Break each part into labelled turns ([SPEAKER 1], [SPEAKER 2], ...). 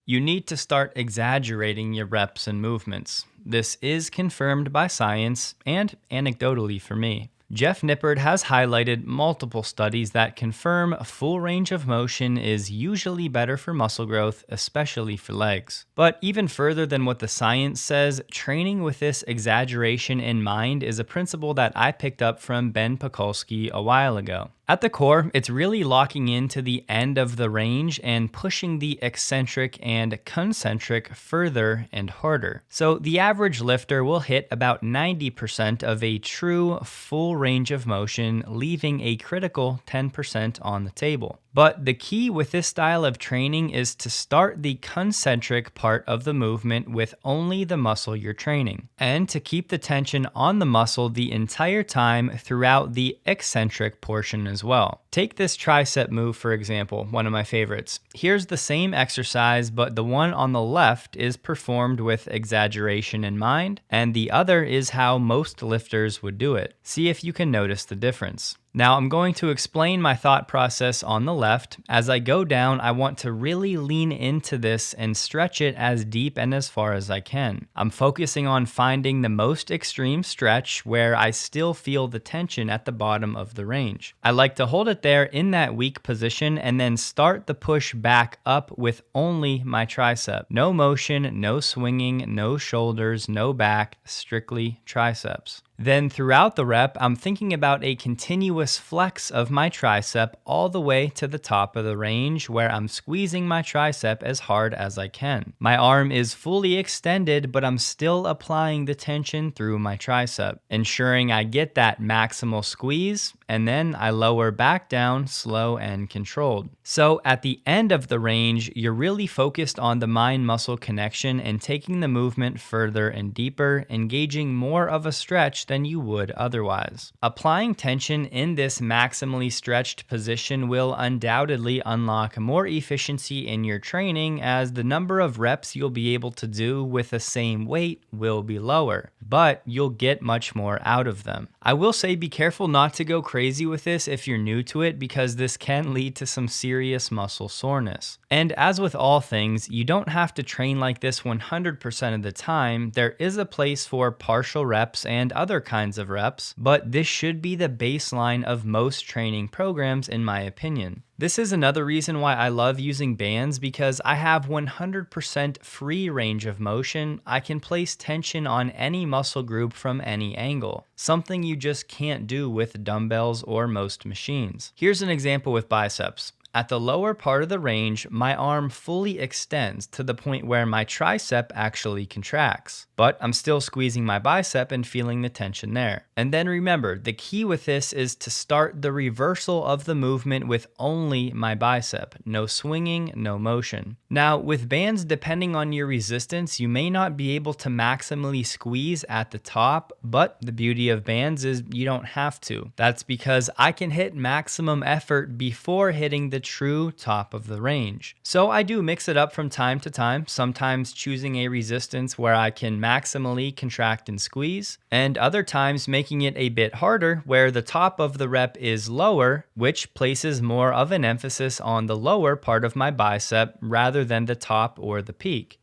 [SPEAKER 1] You need to start exaggerating your reps and movements. This is confirmed by science and anecdotally for me. Jeff Nippard has highlighted multiple studies that confirm full range of motion is usually better for muscle growth, especially for legs. But even further than what the science says, training with this exaggeration in mind is a principle that I picked up from Ben Pakulski a while ago. At the core, it's really locking into the end of the range and pushing the eccentric and concentric further and harder. So the average lifter will hit about 90% of a true full range of motion, leaving a critical 10% on the table. But the key with this style of training is to start the concentric part of the movement with only the muscle you're training, and to keep the tension on the muscle the entire time throughout the eccentric portion as well. Take this tricep move, for example, one of my favorites. Here's the same exercise, but the one on the left is performed with exaggeration in mind, and the other is how most lifters would do it. See if you can notice the difference. Now I'm going to explain my thought process on the left. As I go down, I want to really lean into this and stretch it as deep and as far as I can. I'm focusing on finding the most extreme stretch where I still feel the tension at the bottom of the range. I like to hold it there in that weak position and then start the push back up with only my tricep. No motion, no swinging, no shoulders, no back, strictly triceps. Then throughout the rep, I'm thinking about a continuous flex of my tricep all the way to the top of the range where I'm squeezing my tricep as hard as I can. My arm is fully extended, but I'm still applying the tension through my tricep, ensuring I get that maximal squeeze, and then I lower back down slow and controlled. So at the end of the range, you're really focused on the mind-muscle connection and taking the movement further and deeper, engaging more of a stretch than you would otherwise. Applying tension in this maximally stretched position will undoubtedly unlock more efficiency in your training, as the number of reps you'll be able to do with the same weight will be lower, but you'll get much more out of them. I will say be careful not to go crazy with this if you're new to it, because this can lead to some serious muscle soreness. And as with all things, you don't have to train like this 100% of the time. There is a place for partial reps and other kinds of reps, but this should be the baseline of most training programs in my opinion. This is another reason why I love using bands, because I have 100% free range of motion. I can place tension on any muscle group from any angle, something you just can't do with dumbbells or most machines. Here's an example with biceps. At the lower part of the range, my arm fully extends to the point where my tricep actually contracts, but I'm still squeezing my bicep and feeling the tension there. And then remember, the key with this is to start the reversal of the movement with only my bicep. No swinging, no motion. Now, with bands, depending on your resistance, you may not be able to maximally squeeze at the top, but the beauty of bands is you don't have to. That's because I can hit maximum effort before hitting the true top of the range. So I do mix it up from time to time, sometimes choosing a resistance where I can maximally contract and squeeze, and other times making it a bit harder where the top of the rep is lower, which places more of an emphasis on the lower part of my bicep rather than the top or the peak.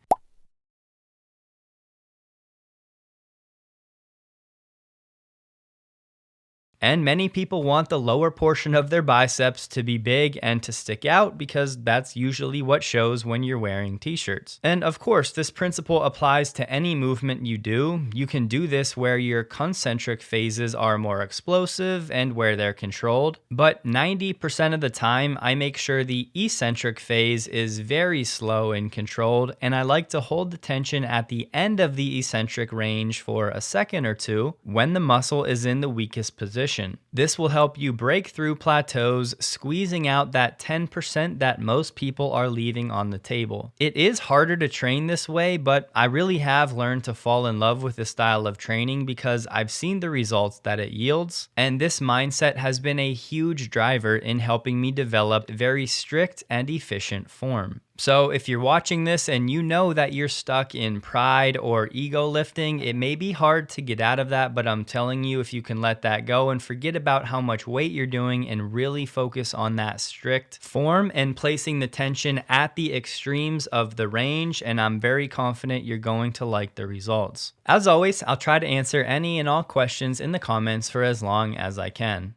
[SPEAKER 1] And many people want the lower portion of their biceps to be big and to stick out, because that's usually what shows when you're wearing t-shirts. And of course, this principle applies to any movement you do. You can do this where your concentric phases are more explosive and where they're controlled. But 90% of the time, I make sure the eccentric phase is very slow and controlled, and I like to hold the tension at the end of the eccentric range for a second or two when the muscle is in the weakest position. This will help you break through plateaus, squeezing out that 10% that most people are leaving on the table. It is harder to train this way, but I really have learned to fall in love with this style of training because I've seen the results that it yields, and this mindset has been a huge driver in helping me develop very strict and efficient form. So, if you're watching this and you know that you're stuck in pride or ego lifting, it may be hard to get out of that, but I'm telling you, if you can let that go and forget about how much weight you're doing and really focus on that strict form and placing the tension at the extremes of the range, and I'm very confident you're going to like the results. As always, I'll try to answer any and all questions in the comments for as long as I can.